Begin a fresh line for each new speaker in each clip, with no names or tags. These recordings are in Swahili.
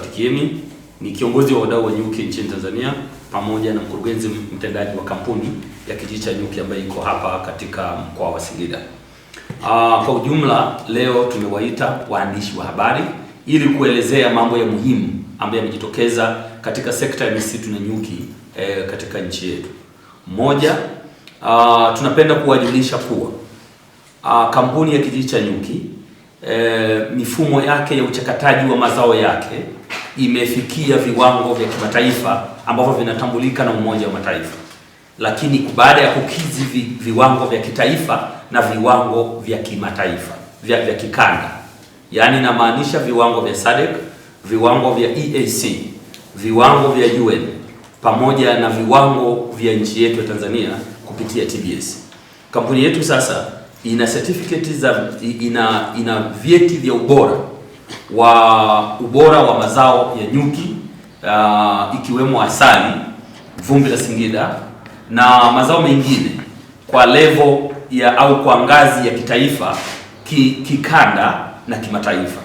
Kiemi ni kiongozi wa wadau wa nyuki nchini Tanzania pamoja na mkurugenzi mtendaji wa kampuni ya kijiji cha nyuki ambayo iko hapa katika mkoa wa Singida. Kwa ujumla leo tumewaita waandishi wa habari ili kuelezea mambo ya muhimu ambayo yamejitokeza katika sekta ya misitu na nyuki katika nchi yetu. Moja, tunapenda kuwajulisha kuwa kampuni ya kijiji cha nyuki mifumo yake ya uchakataji wa mazao yake imefikia viwango vya kimataifa ambavyo vinatambulika na Umoja wa Mataifa, lakini baada ya kukidhi viwango vya kitaifa na viwango vya kimataifa vya kikanda, yaani namaanisha viwango vya SADC, viwango vya EAC, viwango vya UN pamoja na viwango vya nchi yetu ya Tanzania kupitia TBS. Kampuni yetu sasa ina certificate ina vyeti vya ubora wa mazao ya nyuki ikiwemo asali, vumbi la Singida na mazao mengine kwa level ya au kwa ngazi ya kitaifa, kikanda na kimataifa.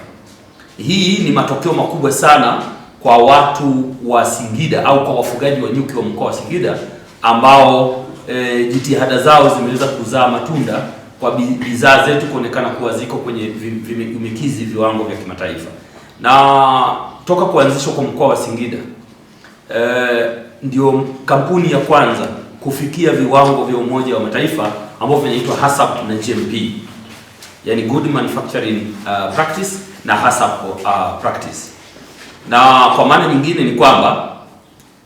Hii ni matokeo makubwa sana kwa watu wa Singida au kwa wafugaji wa nyuki wa mkoa wa Singida ambao jitihada zao zimeweza kuzaa matunda kwa bidhaa zetu kuonekana kuwa ziko kwenye vimekizi viwango vya kimataifa. Na toka kuanzishwa kwa mkoa wa Singida ndio kampuni ya kwanza kufikia viwango vya Umoja wa Mataifa ambavyo vinaitwa HACCP na GMP, yani Good Manufacturing Practice na HACCP Practice. Na kwa maana nyingine ni kwamba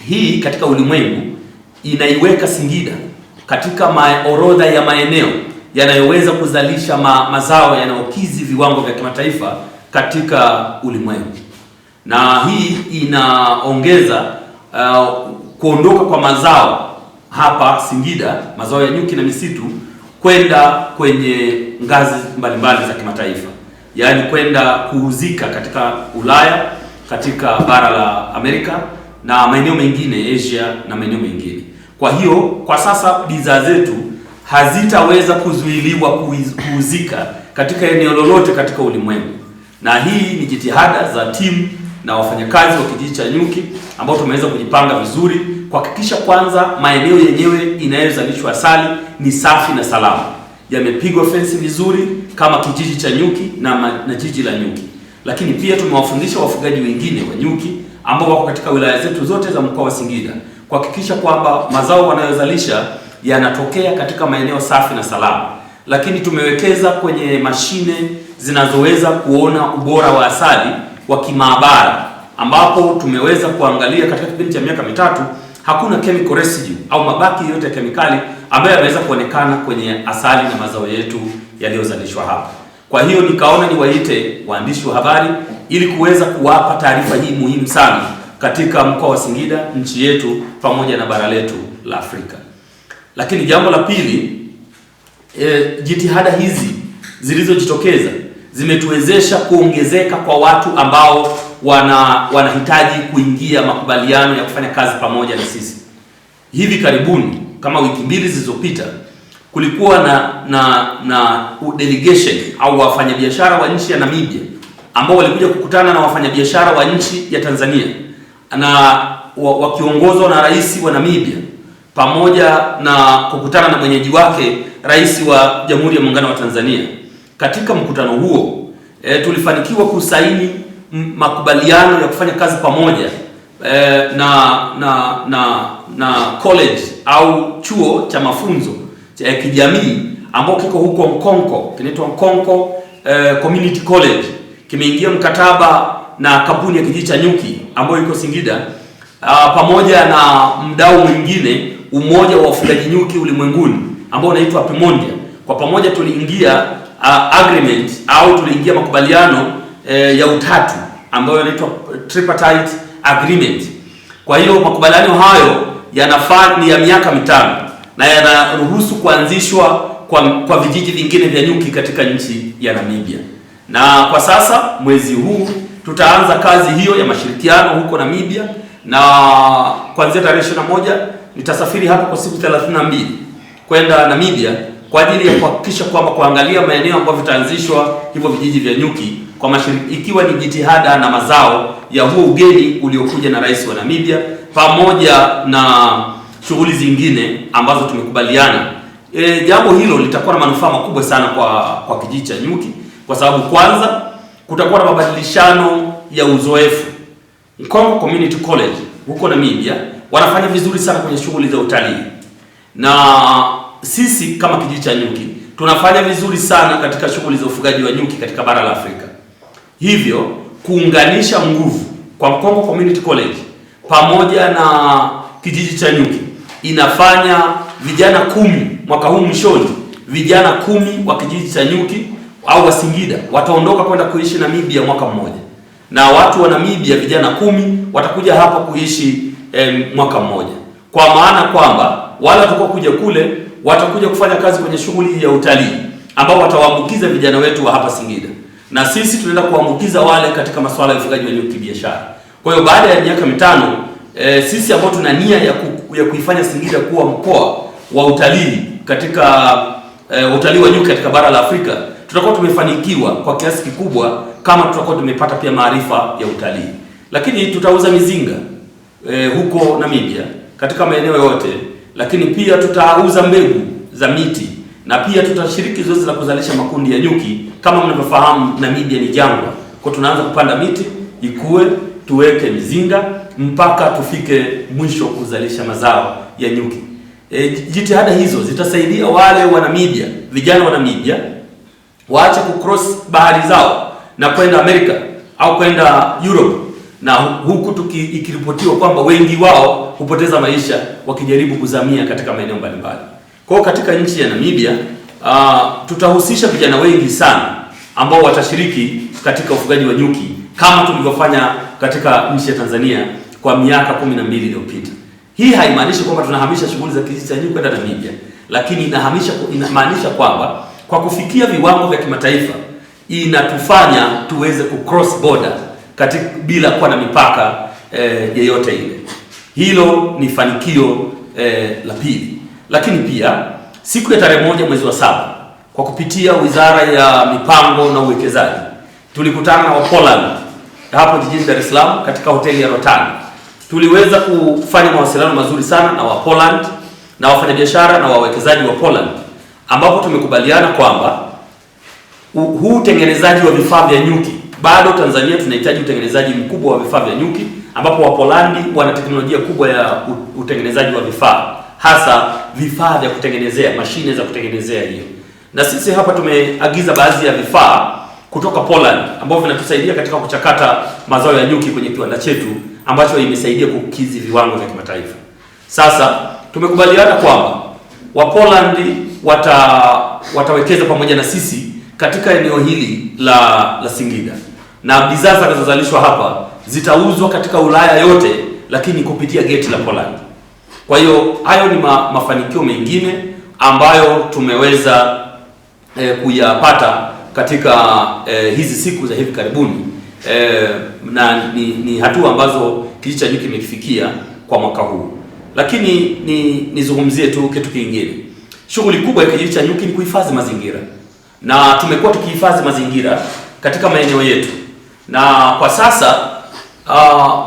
hii katika ulimwengu inaiweka Singida katika orodha ya maeneo yanayoweza kuzalisha mazao yanayokidhi viwango vya kimataifa katika ulimwengu. Na hii inaongeza kuondoka kwa mazao hapa Singida, mazao ya nyuki na misitu, kwenda kwenye ngazi mbalimbali za kimataifa, yaani kwenda kuuzika katika Ulaya, katika bara la Amerika na maeneo mengine, Asia na maeneo mengine. Kwa hiyo kwa sasa bidhaa zetu hazitaweza kuzuiliwa kuuzika katika eneo lolote katika ulimwengu. Na hii ni jitihada za timu na wafanyakazi wa kijiji cha nyuki ambao tumeweza kujipanga vizuri kuhakikisha kwanza maeneo yenyewe inayozalishwa asali ni safi na salama, yamepigwa fensi vizuri kama kijiji cha nyuki na jiji la nyuki. Lakini pia tumewafundisha wafugaji wengine wa nyuki ambao wako katika wilaya zetu zote za mkoa wa Singida kuhakikisha kwamba mazao wanayozalisha yanatokea katika maeneo safi na salama. Lakini tumewekeza kwenye mashine zinazoweza kuona ubora wa asali wa kimaabara, ambapo tumeweza kuangalia katika kipindi cha miaka mitatu hakuna chemical residue au mabaki yote ya kemikali ambayo yameweza kuonekana kwenye asali na mazao yetu yaliyozalishwa hapa. Kwa hiyo nikaona niwaite waandishi wa habari ili kuweza kuwapa taarifa hii muhimu sana katika mkoa wa Singida, nchi yetu pamoja na bara letu la Afrika. Lakini jambo la pili, jitihada hizi zilizojitokeza zimetuwezesha kuongezeka kwa watu ambao wanahitaji kuingia makubaliano ya kufanya kazi pamoja na sisi. Hivi karibuni kama wiki mbili zilizopita kulikuwa na delegation au wafanyabiashara wa nchi ya Namibia ambao walikuja kukutana na wafanyabiashara wa nchi ya Tanzania na wakiongozwa na rais wa Namibia pamoja na kukutana na mwenyeji wake rais wa Jamhuri ya Muungano wa Tanzania. Katika mkutano huo tulifanikiwa kusaini makubaliano ya kufanya kazi pamoja na college au chuo cha mafunzo cha kijamii ambao kiko huko Nkonko, kinaitwa Nkonko Community College. Kimeingia mkataba na kampuni ya kijiji cha nyuki ambayo iko Singida pamoja na mdau mwingine, Umoja wa Wafugaji Nyuki Ulimwenguni ambao unaitwa Pimondia. Kwa pamoja tuliingia agreement au tuliingia makubaliano ya utatu ambayo yanaitwa tripartite agreement. Kwa hiyo makubaliano hayo ni ya miaka mitano na yanaruhusu kuanzishwa kwa vijiji vingine vya nyuki katika nchi ya Namibia. Na kwa sasa mwezi huu tutaanza kazi hiyo ya mashirikiano huko Namibia, na kuanzia tarehe 21 nitasafiri hapa kwa siku 32 kwenda Namibia kwa ajili ya kuhakikisha kwamba kuangalia maeneo ambayo vitaanzishwa hivyo vijiji vya nyuki ikiwa ni jitihada na mazao ya huo ugeni uliokuja na rais wa Namibia, pamoja na shughuli zingine ambazo tumekubaliana. Jambo hilo litakuwa na manufaa makubwa sana kwa kijiji cha nyuki, kwa sababu kwanza kutakuwa na mabadilishano ya uzoefu. Nkongo Community College huko Namibia wanafanya vizuri sana kwenye shughuli za utalii, na sisi kama kijiji cha nyuki tunafanya vizuri sana katika shughuli za ufugaji wa nyuki katika bara la Afrika. Hivyo kuunganisha nguvu kwa Nkongo Community College pamoja na kijiji cha nyuki inafanya vijana 10 mwaka huu mwishoni, vijana 10 wa kijiji cha nyuki au wa Singida wataondoka kwenda kuishi Namibia mwaka mmoja, na watu wa Namibia vijana 10 watakuja hapa kuishi mwaka mmoja, kwa maana kwamba wale watakao kuja kule watakuja kufanya kazi kwenye shughuli ya utalii ambao watawaambukiza vijana wetu wa hapa Singida, na sisi tunaenda kuambukiza wale katika masuala ya ufugaji wa nyuki biashara. Kwa hiyo baada ya miaka 5 sisi ambao tuna nia ya kuifanya Singida kuwa mkoa wa utalii katika utalii wa nyuki katika bara la Afrika, tutakuwa tumefanikiwa kwa kiasi kikubwa kama tutakuwa tumepata pia maarifa ya utalii. Lakini tutauza mizinga huko Namibia katika maeneo yote, lakini pia tutauza mbegu za miti, na pia tutashiriki zoezi la kuzalisha makundi ya nyuki. Kama mnavyofahamu, Namibia ni jangwa, kwa tunaanza kupanda miti ikue, tuweke mizinga mpaka tufike mwisho kuzalisha mazao ya nyuki. Jitihada hizo zitasaidia wale wa Namibia, vijana wa Namibia waache kucross bahari zao na kwenda Amerika au kwenda Europe, na huku ikiripotiwa kwamba wengi wao hupoteza maisha wakijaribu kuzamia katika maeneo mbalimbali. Kwa hiyo katika nchi ya Namibia tutahusisha vijana wengi sana ambao watashiriki katika ufugaji wa nyuki kama tulivyofanya katika nchi ya Tanzania kwa miaka 12 iliyopita. Hii haimaanishi kwamba tunahamisha shughuli za kijiji cha nyuki kwenda Namibia, lakini inamaanisha kwamba kwa kufikia viwango vya kimataifa inatufanya tuweze kucross border bila kuwa na mipaka yeyote ile. Hilo ni fanikio la pili. Lakini pia siku ya tarehe 1 mwezi wa 7 kwa kupitia Wizara ya Mipango na Uwekezaji tulikutana na Wapoland hapo jijini Dar es Salaam katika hoteli ya Rotana. Tuliweza kufanya mawasiliano mazuri sana na Wapoland na wafanyabiashara na wawekezaji wa Poland, ambapo tumekubaliana kwamba huu utengenezaji wa vifaa vya nyuki, bado Tanzania tunahitaji utengenezaji mkubwa wa vifaa vya nyuki, ambapo Wapolandi wana teknolojia kubwa ya utengenezaji wa vifaa, hasa vifaa vya kutengenezea, mashine za kutengenezea hiyo. Na sisi hapa tumeagiza baadhi ya vifaa kutoka Poland ambao vinatusaidia katika kuchakata mazao ya nyuki kwenye kiwanda chetu ambacho imesaidia kukidhi viwango vya kimataifa. Sasa tumekubaliana kwamba Wapolandi watawekeza pamoja na sisi katika eneo hili la Singida, na bidhaa zitakazozalishwa hapa zitauzwa katika Ulaya yote, lakini kupitia geti la Poland. Kwa hiyo hayo ni mafanikio mengine ambayo tumeweza kuyapata katika hizi siku za hivi karibuni, na ni hatua ambazo kijiji cha nyuki kimefikia kwa mwaka huu. Lakini nizungumzie tu kitu kingine. Shughuli kubwa ya kijiji cha nyuki ni kuhifadhi mazingira, na tumekuwa tukihifadhi mazingira katika maeneo yetu, na kwa sasa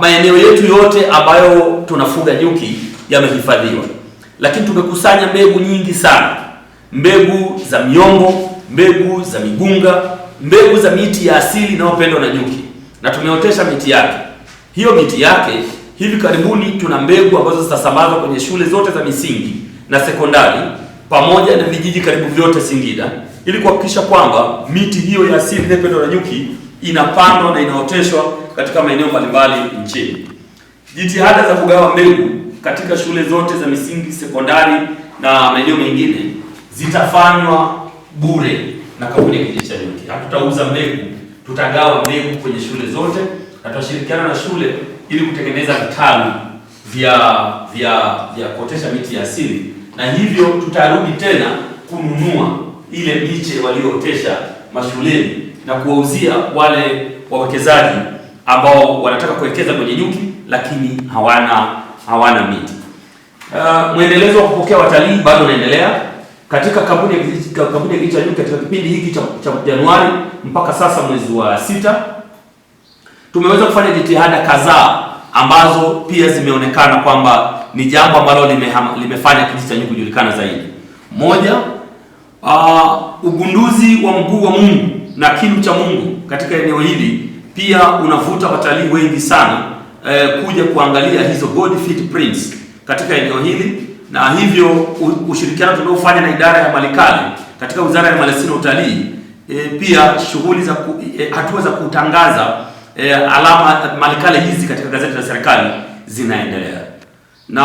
maeneo yetu yote ambayo tunafuga nyuki yamehifadhiwa. Lakini tumekusanya mbegu nyingi sana, mbegu za miongo, mbegu za migunga, mbegu za miti ya asili inayopendwa na nyuki, na tumeotesha miti yake. Hiyo miti yake hivi karibuni tuna mbegu ambazo zitasambazwa kwenye shule zote za misingi na sekondari pamoja na vijiji karibu vyote Singida, ili kuhakikisha kwamba miti hiyo ya asili inayopendwa na nyuki inapandwa na inaoteshwa katika maeneo mbalimbali nchini. Jitihada za kugawa mbegu katika shule zote za misingi, sekondari na maeneo mengine zitafanywa bure na kampuni ya kijiji cha nyuki. Hatutauza mbegu, tutagawa mbegu kwenye shule zote, na tutashirikiana na shule ili kutengeneza vitalu vya kuotesha miti ya asili, na hivyo tutarudi tena kununua ile miche waliootesha mashuleni na kuwauzia wale wawekezaji ambao wanataka kuwekeza kwenye nyuki lakini hawana miti. Mwendelezo wa kupokea watalii bado unaendelea. katika kampuni ya Kijiji cha Nyuki katika kipindi hiki cha Januari mpaka sasa mwezi wa 6 tumeweza kufanya jitihada kadhaa ambazo pia zimeonekana kwamba ni jambo ambalo limefanya Kijiji cha Nyuki kujulikana zaidi. Moja, ugunduzi wa mguu wa Mungu na kinu cha Mungu katika eneo hili pia unavuta watalii wengi sana kuja kuangalia hizo body footprints katika eneo hili, na hivyo ushirikiano tunaofanya na idara ya Malikale katika Wizara ya Maliasili na Utalii, pia shughuli za hatua za kutangaza alama Malikale hizi katika gazeti la serikali zinaendelea. Na